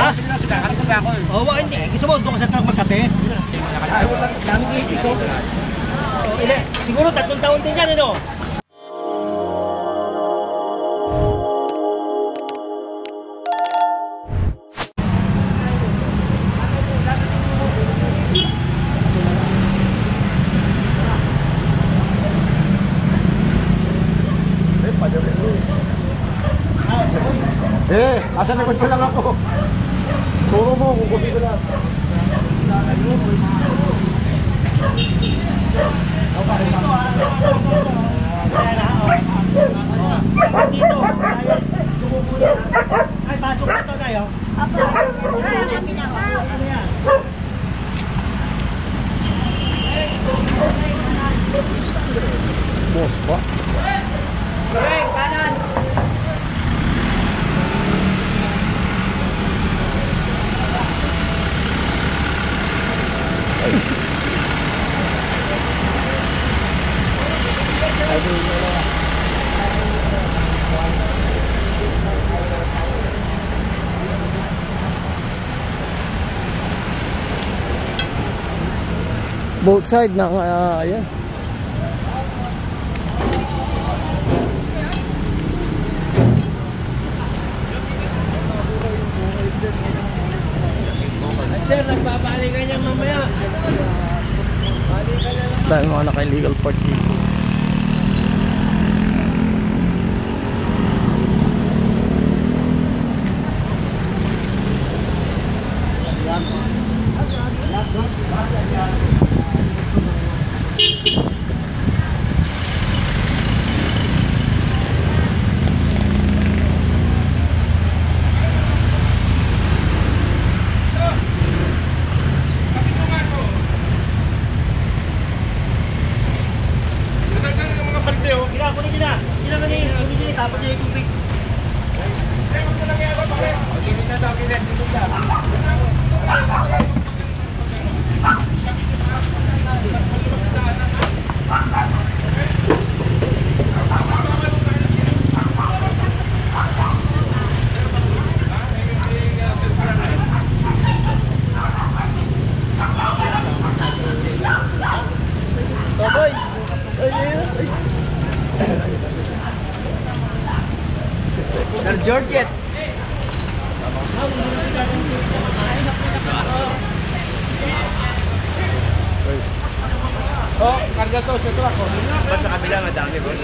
Ha? Sige na, sige. Kalit na ako eh. Oo, hindi. Gusto mo, doon ka sa truck magkape? Daming itik ko. Siguro 3 taon din yan, ano? Asa likod ko lang ako. Turo mo, kukubi ko lang. Dito, ay, pasok na ito tayo. Apo, ay, hanapin niya ako. Ano yan? Boss box. Correct, kanan. Both side ng ayan. Sir, nagbabalikan niya mamaya. Balikan na lang. Dahil mga naka-illegal park dito. Tapos niya yung tubig. Sir Georgette. Oh, karga to, ito ako. Basta sa kabila nga dami, boss.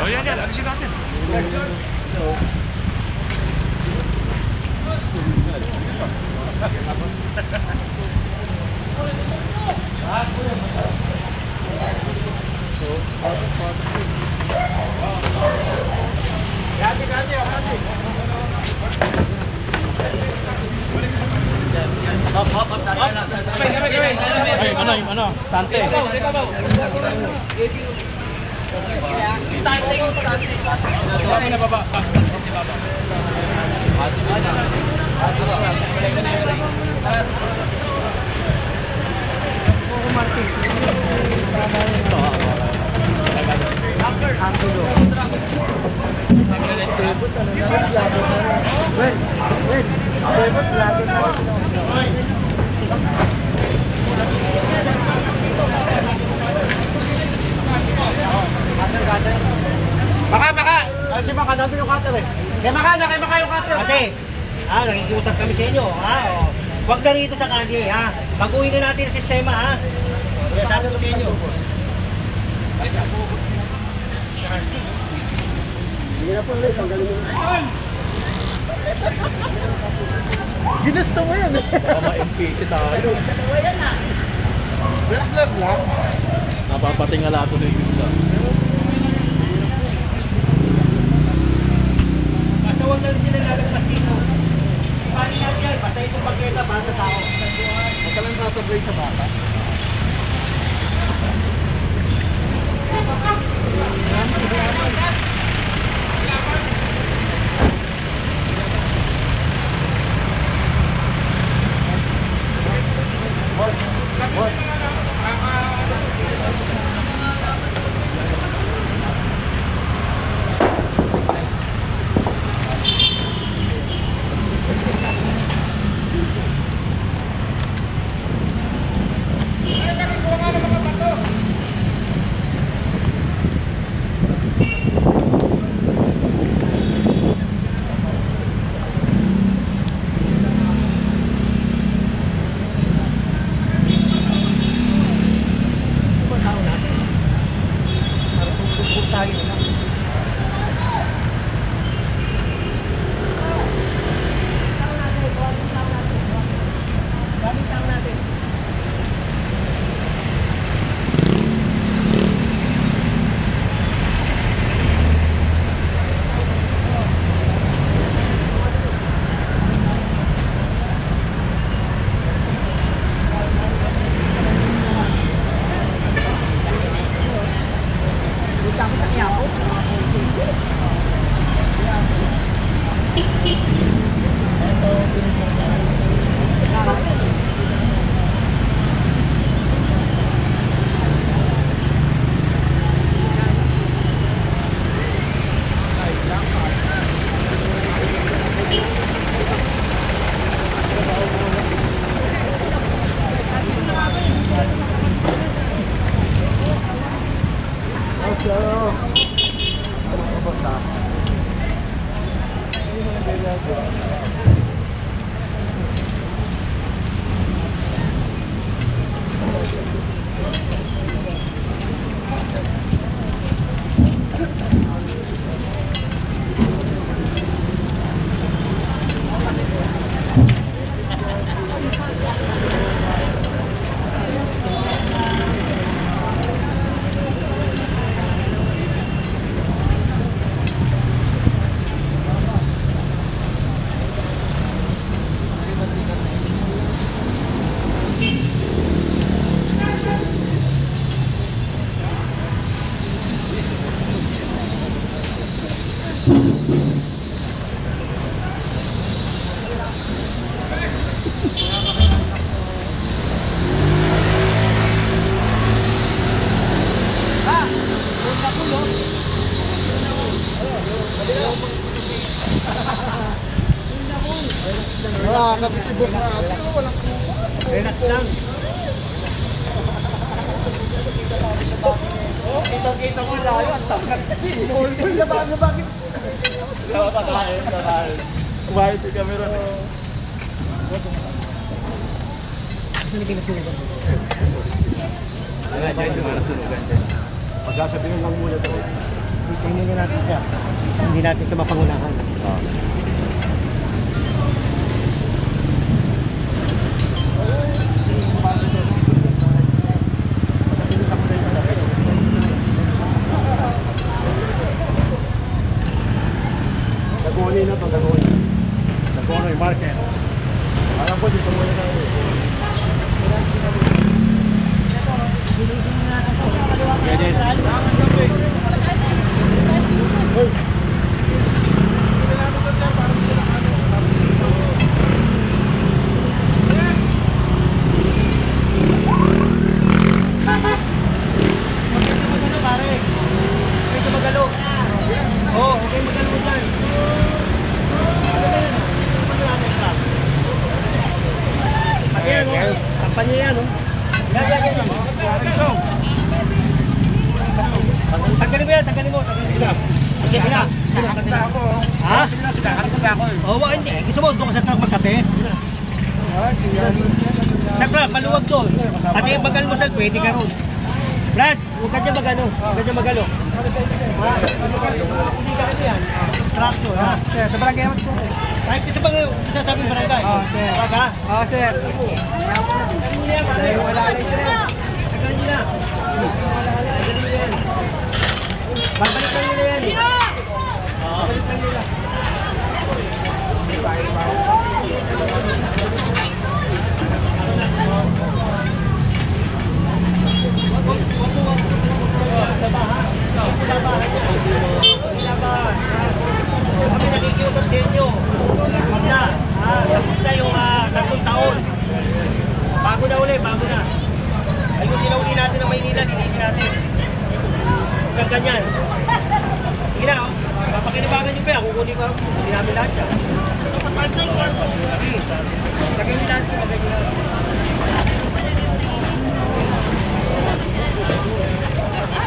Oh, yan. Alisin natin. Ano? Tante. Starting. Kami na baba. Maka! Ay, si Maka, nandun yung cutter eh. Kaya Maka yung cutter. Ate, nakikiusap kami sa inyo, ha? O, huwag na rito sa kalye, ha? Baguhin na natin ang sistema, ha? Kaya sabi ko sa inyo. Hindi na po ulit, ang galing mo. Ginusto mo yan eh. Ma-MPC tayo. Vlog lang. Napapatingala ko na yung lang. Basta huwag na rin sila lalagpas dito. Pari na dyan, basta itong pagketa para sa ako. Huwag ka lang sasablay sa bata. Nakakasisibok na ate ko, walang Relax lang. Kita mo layo, ang tangkat kasi. Bakit? Kumain si camera na. Pagsasabihin lang muna ito. Tingnan natin siya. Hindi natin siya mapangunahan. Dagoni na to, Dagoni. Dagoni market. Alam ko dito muna na. Kampanya yan, oh. Yan. Tanggalin mo yan, tanggalin mo. Sige na. Ha? Sige na ako. Oo, hindi. Gusto mo, doon ka sa truck magkape? Sa truck, maluwag doon. Pati yung bagal-musal, pwede ka ron. Brad, huwag ka dyan magano. Huwag ka dyan magalo. Ha? Hindi ka rin yan. Instruction, ha? Sir, sa barangay mo, sir. Kahit sa bang sasabing barangay. Oo, sir. Wag, ha? Oo, sir. Tanggalin mo yan, pare. Wala na, sir. Tanggalin mo na. Tanggalin mo yan. Babalik lang nila yan, eh. Babalik lang nila. Kami nakikiusap sa inyo. Huwag na. Tapos na yung 3 taon. Bago na uli, bago na. Ayusin na uli natin ang Maynila, linisin natin. Hanggang ganyan. Sige na, papakinibagan nyo pa yan. Kukunin ko, hindi namin lahat yan. Lagay nyo lahat yan, lagay nyo lahat.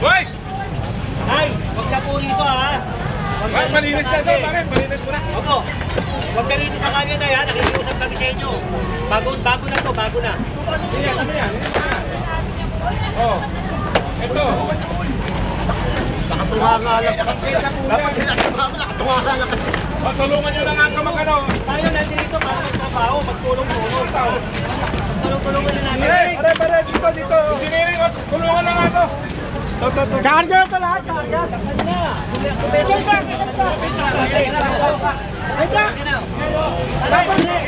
Boys! Ay, huwag ka po dito, ha. Ay, malinis na ito. Bakit? Malinis mo na. Opo. Huwag ka rito sa kanya na yan. Nakikiusap kami sa inyo. Bago na to, bago na. Ano yan? Oh. Ito. Nakatunga nga lang. Dapat sinasama mo, nakatunga ka nga kasi. Tulungan nyo lang ang kamagano. Tayo nandito para magtrabaho, magtulong-tulong. Tulong-tulungan na natin. Pare, dito. Engineering, tulungan lang ako. Karga pa lahat, karga.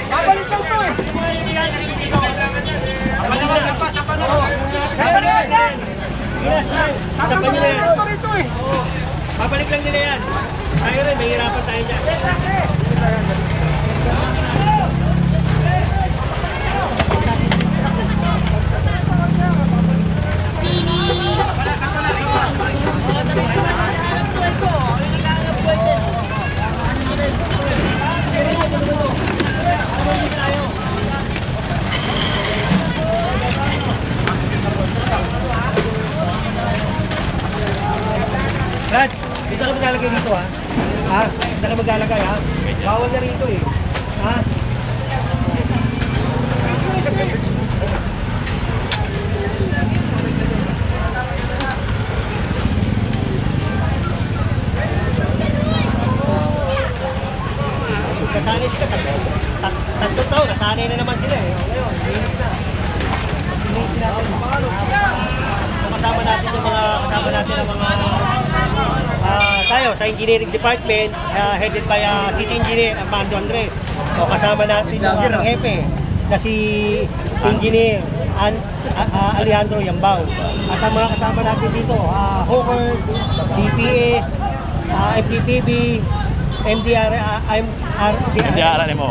Babalik lang to eh. Babalik lang nila yan. Tayo rin, may hirapan tayo dyan. Brad, dito ka maglalagay dito, ha? Ha? Dito ka maglalagay, ha? Bawal na rito, eh. Ha? Nasanay sila. Tatlong taon, nasanay na naman sila, eh. Ngayon, linis na. Linis natin. Kasama natin yung mga tayo sa engineering department, headed by City Engineer Armando Andres. O kasama natin yung hepe na si Engineer Alejandro Yambao. At ang mga kasama natin dito, Hawker, DPS, FTPB, MDRMO.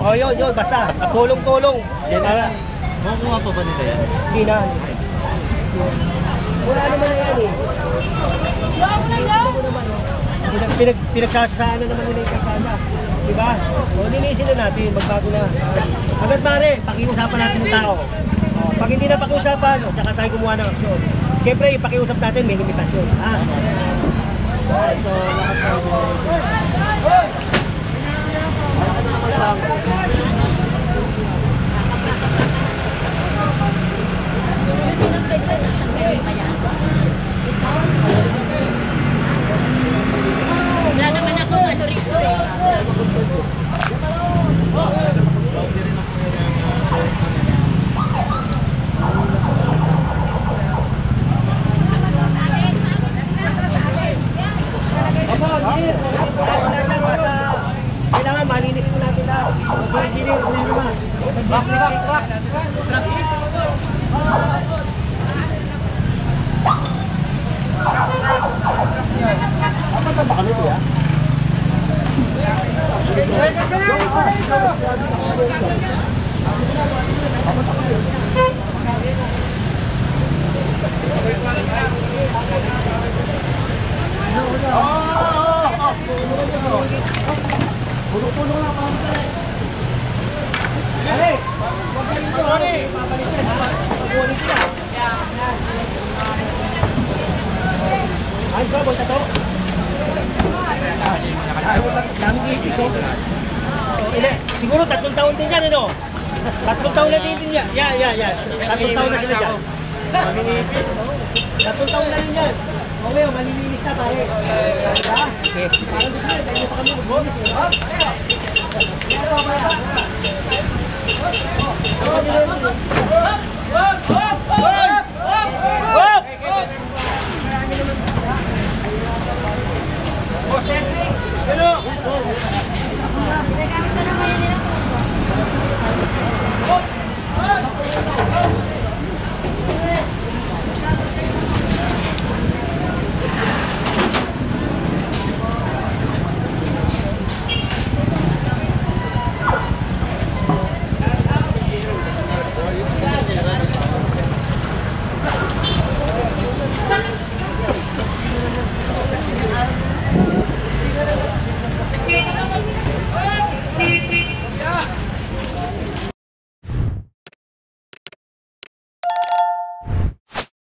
O yun, basta. Tulong-tulong. Makukuha pa ba nila yan? Hindi na. Wala naman na yan, eh. Pinagsasaan na naman nila yung kasama. Diba? O, linisin na natin. Magbago na. pare, pakiusapan natin ng tao. Oh, pag hindi na pakiusapan, saka tayo gumawa ng aksyon. Siyempre, ipakiusap natin, may limitasyon. Ha? Okay, so, lahat tayo. Wala naman ako ano rito eh. Opo, engineer. Kailangan malinis po natin lahat. Opo, engineer, ulit naman. Pare, huwag ka dito. Papalitan, ha? Pag-ulit sila. Ay, boy, tato. Dami itik, oh. Siguro 3 taon din yan, ano? 3 taon na din yan. Yan. 3 taon na sila dyan. Maminipis. 3 taon na rin yan. O ngayon, malilinis na, pare. Diba? Parang gusto nyo, tayo pa kami mag-bonus.